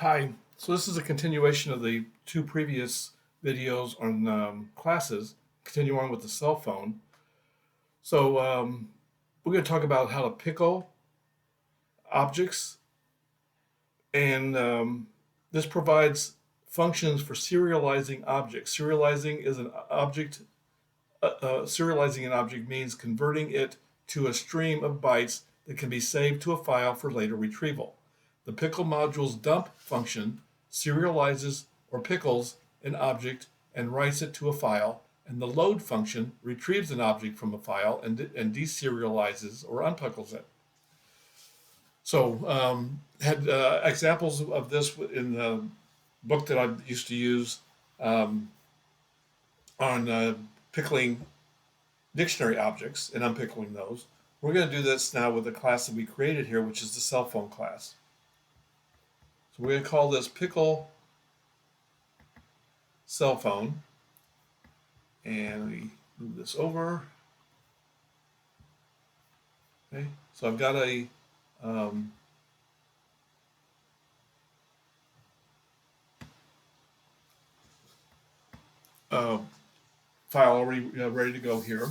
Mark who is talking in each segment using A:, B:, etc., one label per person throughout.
A: Hi, so this is a continuation of the two previous videos on classes, continue on with the cell phone. So we're going to talk about how to pickle objects, and this provides functions for serializing objects. Serializing an object means converting it to a stream of bytes that can be saved to a file for later retrieval. The pickle module's dump function serializes or pickles an object and writes it to a file, and the load function retrieves an object from a file and deserializes or unpickles it. So had examples of this in the book that I used to use um, on pickling dictionary objects and unpickling those. We're going to do this now with the class that we created here, which is the cell phone class. So we're going to call this Pickle Cell Phone. And we move this over. Okay, so I've got a uh, file already ready to go here.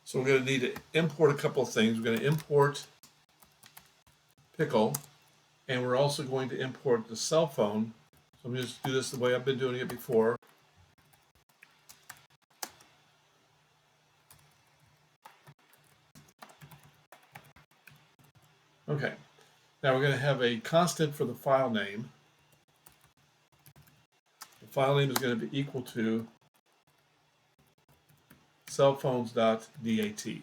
A: So we're going to need to import a couple of things. We're going to import Pickle, and we're also going to import the cell phone. So I'm going to just do this the way I've been doing it before. Okay, now we're going to have a constant for the file name. The file name is going to be equal to cellphones.dat. Okay.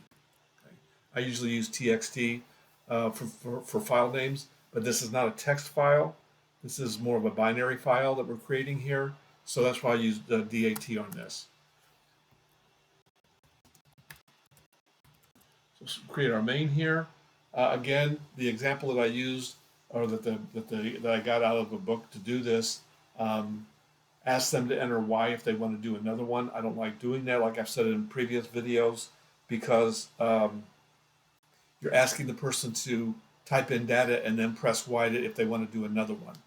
A: I usually use txt for file names, but this is not a text file. This is more of a binary file that we're creating here, so that's why I use the DAT on this. So let's create our main here. Again, the example that I used, or that I got out of a book to do this, ask them to enter Y if they want to do another one. I don't like doing that, like I've said in previous videos, because you're asking the person to type in data and then press Y if they want to do another one.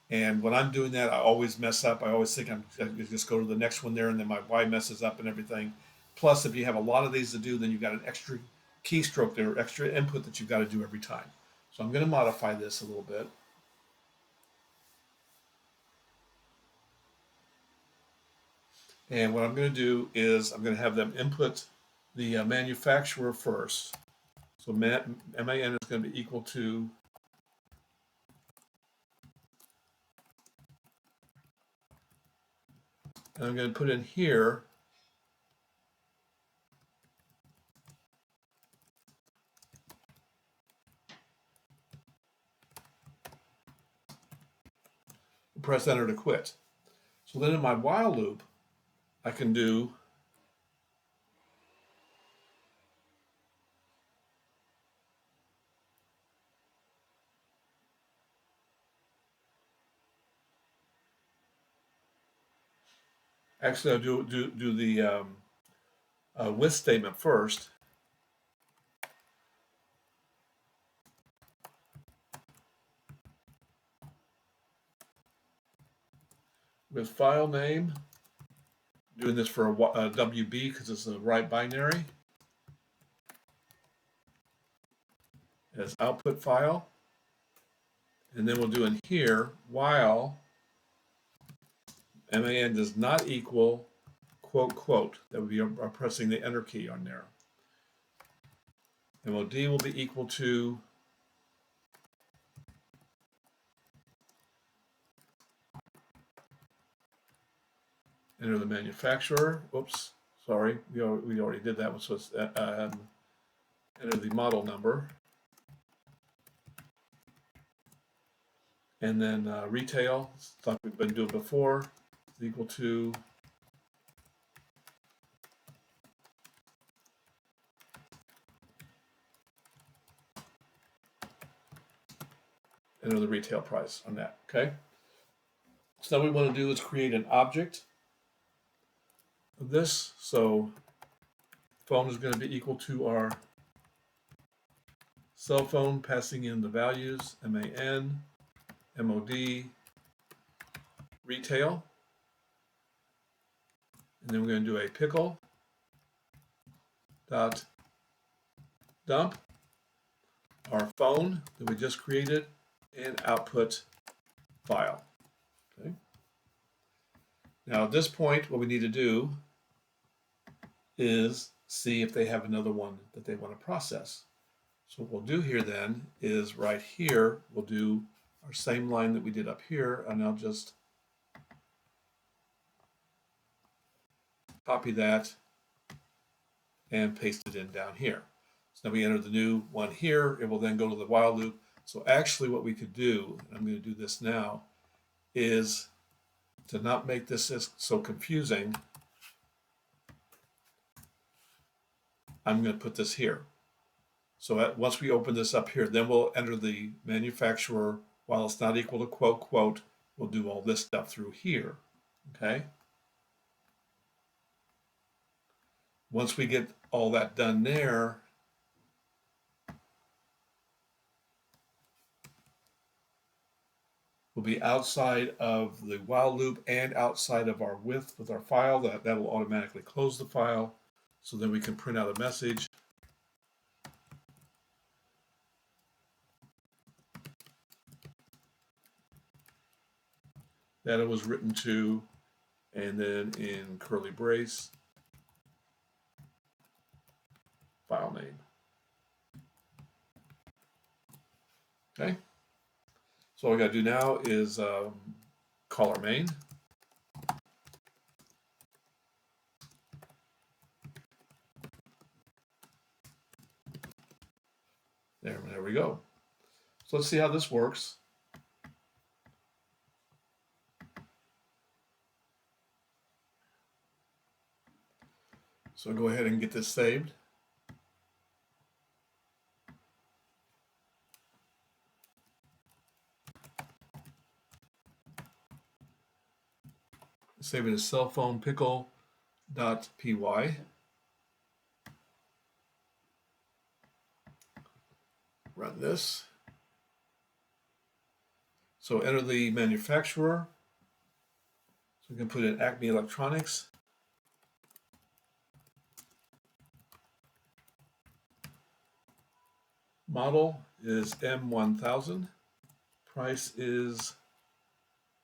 A: And when I'm doing that, I always mess up. I always think I'm just go to the next one there, and then my Y messes up and everything. Plus, if you have a lot of these to do, then you've got an extra keystroke there, extra input that you've got to do every time. So I'm going to modify this a little bit. And what I'm going to do is I'm going to have them input the manufacturer first. So MAN is going to be equal to and I'm going to put in here press enter to quit. So then in my while loop, I can do actually I'll do the with statement first. With file name, doing this for a WB because it's the right binary. As output file. And then we'll do in here while MAN does not equal quote quote. That would be pressing the enter key on there. MOD will be equal to enter the manufacturer. Oops, sorry, we already did that one. So it's enter the model number, and then retail, like we've been doing before, is equal to enter the retail price on that. Okay. So now what we want to do is create an object of this. So phone is going to be equal to our cell phone, passing in the values, MAN, MOD, retail. And then we're going to do a pickle dot dump our phone that we just created and output file. Okay. Now at this point, what we need to do is see if they have another one that they want to process. So what we'll do here then is right here, we'll do our same line that we did up here, and I'll just copy that and paste it in down here. So now we enter the new one here. It will then go to the while loop. So actually what we could do, and I'm going to do this now, is to not make this so confusing, I'm going to put this here. So once we open this up here, then we'll enter the manufacturer. While it's not equal to quote, quote, we'll do all this stuff through here, okay? Once we get all that done there, we'll be outside of the while loop and outside of our with our file. That will automatically close the file. So then we can print out a message. That it was written to, and then in curly brace, file name. Okay. So all we got to do now is call our main. There we go. So let's see how this works. So go ahead and get this saved. Save it as cell phone pickle.py. Run this. So enter the manufacturer. So we can put in Acme Electronics. Model is M1000. Price is,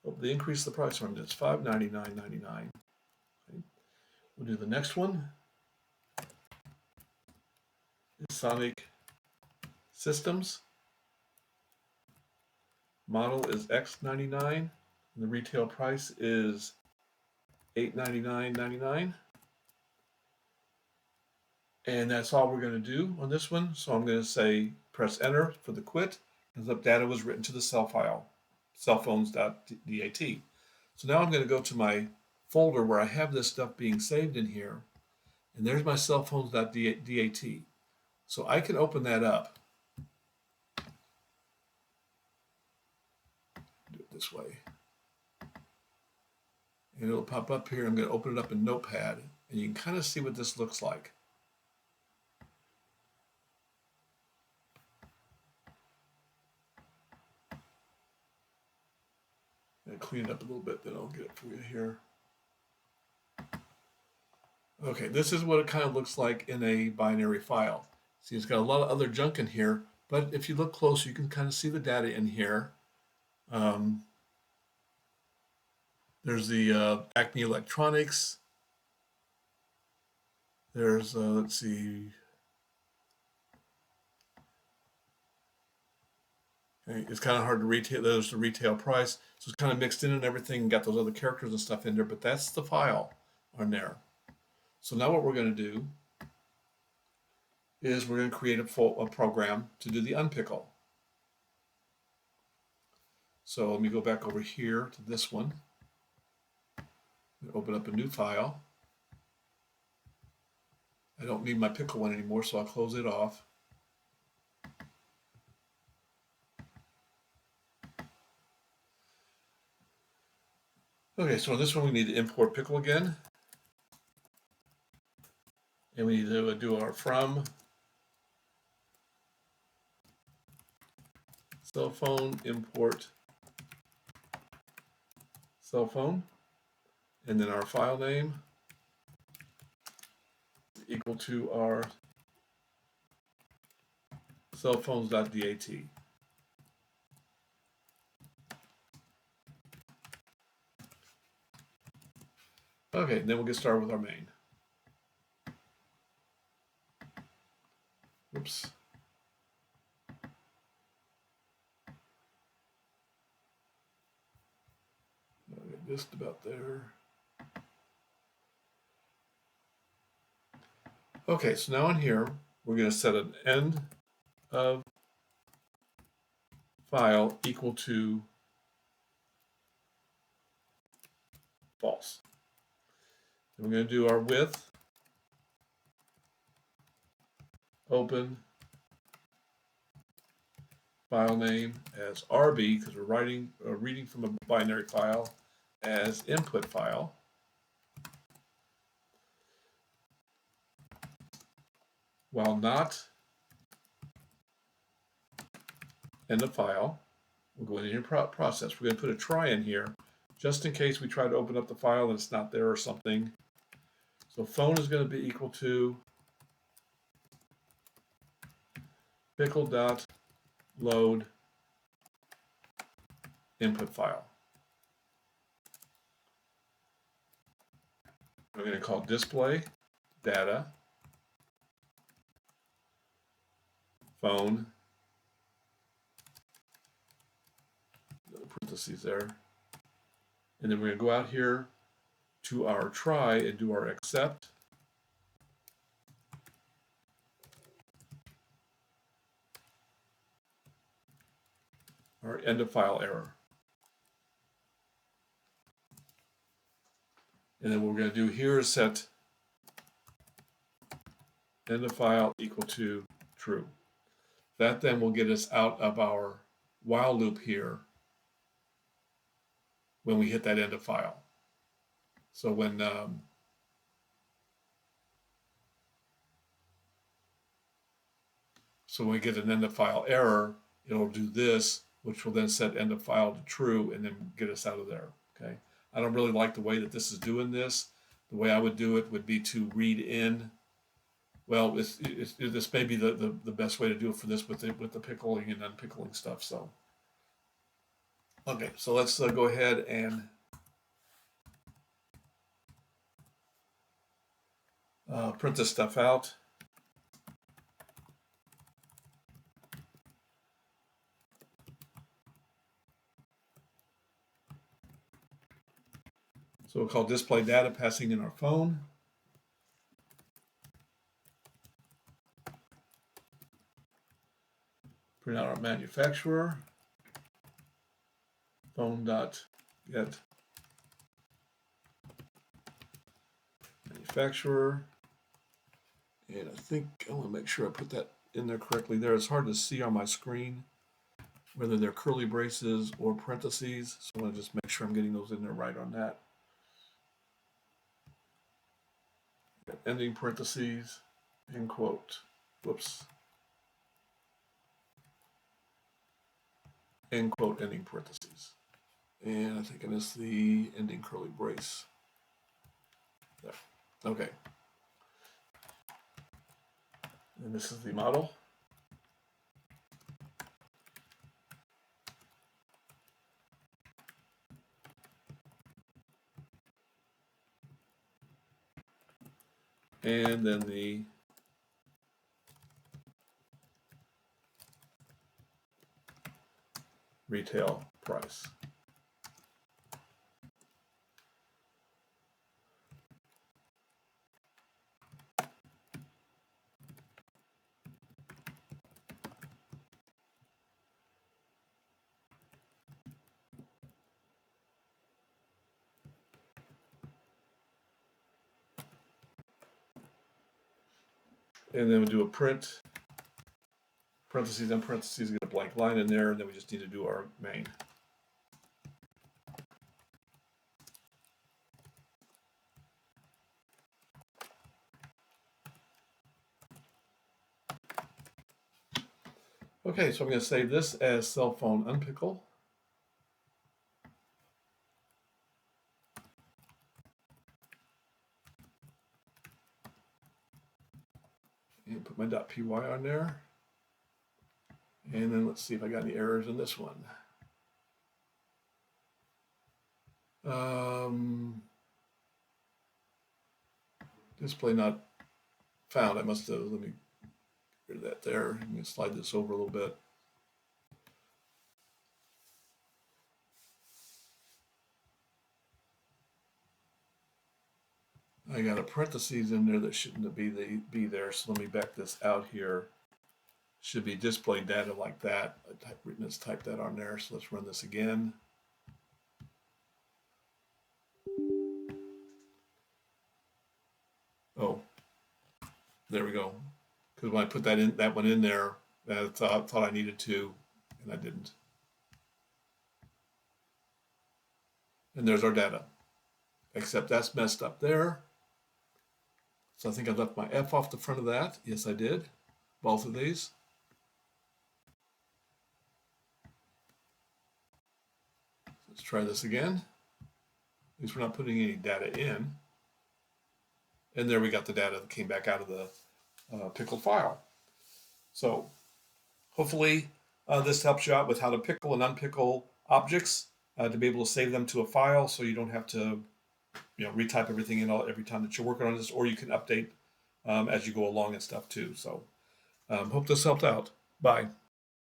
A: oh, they increased the price on it. It's $599.99. Okay. We'll do the next one. It's Sonic Systems. Model is X99. And the retail price is $899.99. And that's all we're going to do on this one. So I'm going to say press enter for the quit, because the data was written to the cell file, cellphones.dat. So now I'm going to go to my folder where I have this stuff being saved in here. And there's my cellphones.dat. So I can open that up. Do it this way. And it'll pop up here. I'm going to open it up in Notepad. And you can kind of see what this looks like. Clean it up a little bit, then I'll get it for you here. Okay, this is what it kind of looks like in a binary file. See, it's got a lot of other junk in here, but if you look close, you can kind of see the data in here. There's the Acme Electronics. There's, let's see. Okay, it's kind of hard to retail. There's the retail price. So it's kind of mixed in and everything, got those other characters and stuff in there, but that's the file on there. So now what we're going to do is we're going to create a program to do the unpickle. So let me go back over here to this one. Open up a new file. I don't need my pickle one anymore, so I'll close it off. Okay, so on this one we need to import pickle again. And we need to do our from cell phone, import cell phone, and then our file name equal to our cellphones.dat. Okay, then we'll get started with our main. Oops. Just about there. Okay, so now on here, we're going to set an end of file equal to false. And we're going to do our width, open, file name as RB, because we're reading from a binary file, as input file. While not end of file, we'll go in your process. We're going to put a try in here, just in case we try to open up the file and it's not there or something. So phone is going to be equal to pickle.load input file. We're going to call display data phone, parentheses there, and then we're going to go out here to our try and do our accept. Our end of file error. And then what we're going to do here is set end of file equal to true. That then will get us out of our while loop here when we hit that end of file. So when we get an end of file error, it'll do this, which will then set end of file to true and then get us out of there. Okay. I don't really like the way that this is doing this. The way I would do it would be to read in. Well, this may be the best way to do it for this with the pickling and unpickling stuff. So, okay, so let's go ahead and print this stuff out. So we'll call display data passing in our phone. Print out our manufacturer. Phone.get manufacturer. And I think I want to make sure I put that in there correctly there. It's hard to see on my screen whether they're curly braces or parentheses. So I want to just make sure I'm getting those in there right on that. Ending parentheses, end quote. Whoops. End quote, ending parentheses. And I think I missed the ending curly brace. There. Okay. And this is the model. And then the retail price. And then we'll do a print, parentheses and parentheses, get a blank line in there, and then we just need to do our main. Okay, so I'm going to save this as cell phone unpickle. And put my .py on there. And then let's see if I got any errors in this one. Display not found. I must have, let me get rid of that there. I'm going to slide this over a little bit. I got a parentheses in there that shouldn't be there. So let me back this out here. Should be display data like that. Let's type that on there. So let's run this again. Oh, there we go. Because when I put that one in there, I thought I needed to, and I didn't. And there's our data. Except that's messed up there. So I think I left my F off the front of that. Yes, I did. Both of these. Let's try this again. At least we're not putting any data in. And there we got the data that came back out of the Pickle file. So hopefully this helps you out with how to pickle and unpickle objects to be able to save them to a file, so you don't have to retype everything in every time that you're working on this, or you can update as you go along and stuff too. So hope this helped out. Bye.